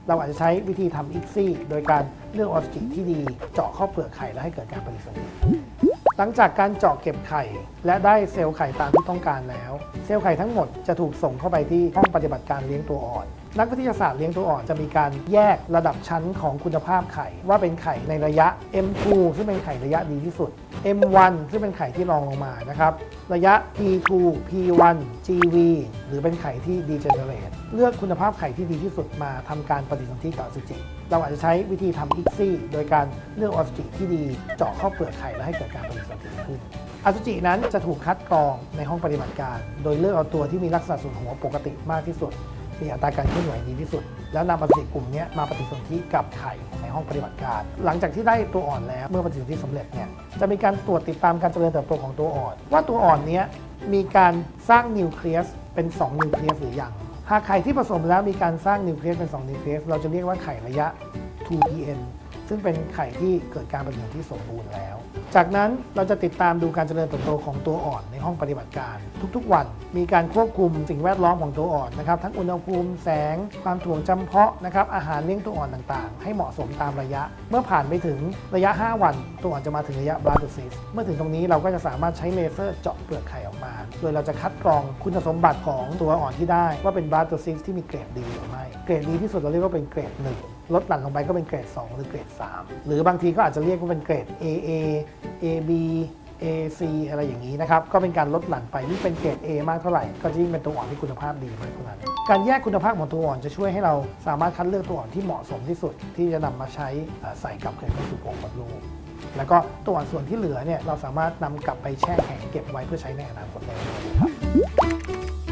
เราอาจจะใช้วิธีทำอิกซี่โดยการเลือกออสุจิที่ดีเจาะเข้าเปลือกไข่และให้เกิดการปฏิสนธิหลังจากการเจาะเก็บไข่และได้เซลล์ไข่ตามที่ต้องการแล้วเซลล์ไข่ทั้งหมดจะถูกส่งเข้าไปที่ห้องปฏิบัติการเลี้ยงตัวอ่อนนักวิทยาศาสตร์เลี้ยงตัวอ่อนจะมีการแยกระดับชั้นของคุณภาพไข่ว่าเป็นไข่ในระยะ M2 ซึ่งเป็นไข่ระยะดีที่สุด M1 ซึ่งเป็นไข่ที่รองลงมานะครับระยะ P2 P1 GV หรือเป็นไข่ที่ degenerate เลือกคุณภาพไข่ที่ดีที่สุดมาทำการปฏิสนธิกับอสุจิเราอาจจะใช้วิธีทำอิกซี่โดยการเลือกอสุจิที่ดีเจาะเข้าเปลือกไข่และให้เกิดการปฏิสนธิขึ้นอสุจินั้นจะถูกคัดกรองในห้องปฏิบัติการโดยเลือกเอาตัวที่มีลักษณะส่วนหัวปกติมากที่สุดมีอัตราการเคลื่อนไหวดีที่สุดแล้วนำอสุจิกลุ่มนี้มาปฏิสนธิกับไข่ในห้องปฏิบัติการหลังจากที่ได้ตัวอ่อนแล้วเมื่อปฏิสนธิสำเร็จเนี่ยจะมีการตรวจติดตามการเจริญเติบโตของตัวอ่อนว่าตัวอ่อนนี้มีการสร้างนิวเคลียสเป็น2นิวเคลียสหรือยังหากไข่ที่ผสมแล้วมีการสร้างนิวเคลียสเป็น2นิวเคลียสเราจะเรียกว่าไข่ระยะ 2PN ซึ่งเป็นไข่ที่เกิดการปฏิสนธิสมบูรณ์แล้วจากนั้นเราจะติดตามดูการเจริญเติบโตของตัวอ่อนในห้องปฏิบัติการทุกๆวันมีการควบคุมสิ่งแวดล้อมของตัวอ่อนนะครับทั้งอุณหภูมิแสงความถ่วงจำเพาะนะครับอาหารเลี้ยงตัวอ่อนต่างๆให้เหมาะสมตามระยะเมื่อผ่านไปถึงระยะ5วันตัวอ่อนจะมาถึงระยะ blastocyst เมื่อถึงตรงนี้เราก็จะสามารถใช้เลเซอร์เจาะเปลือกไข่ออกมาโดยเราจะคัดกรองคุณสมบัติของตัวอ่อนที่ได้ว่าเป็น blastocyst ที่มีเกรดดีหรือไม่เกรดดีที่สุดเราเรียกว่าเป็นเกรด1ลดหลั่นลงไปก็เป็นเกรด2หรือเกรด3หรือบางทีก็อาจจะเรียกว่าเป็นเกรด AA AB AC อะไรอย่างนี้นะครับก็เป็นการลดหลั่นไปยิ่งเป็นเกรด A มากเท่าไหร่ก็จะยิ่งเป็นตัวอ่อนที่คุณภาพดีมากเท่านั้นการแยกคุณภาพของตัวอ่อนจะช่วยให้เราสามารถคัดเลือกตัวอ่อนที่เหมาะสมที่สุดที่จะนำมาใช้ใส่กับเกล็ดเข้าสู่โพรงมดลูกแล้วก็ตัวอ่อนส่วนที่เหลือเนี่ยเราสามารถนำกลับไปแช่แข็งเก็บไว้เพื่อใช้ในอนาคตได้ด้วยครับ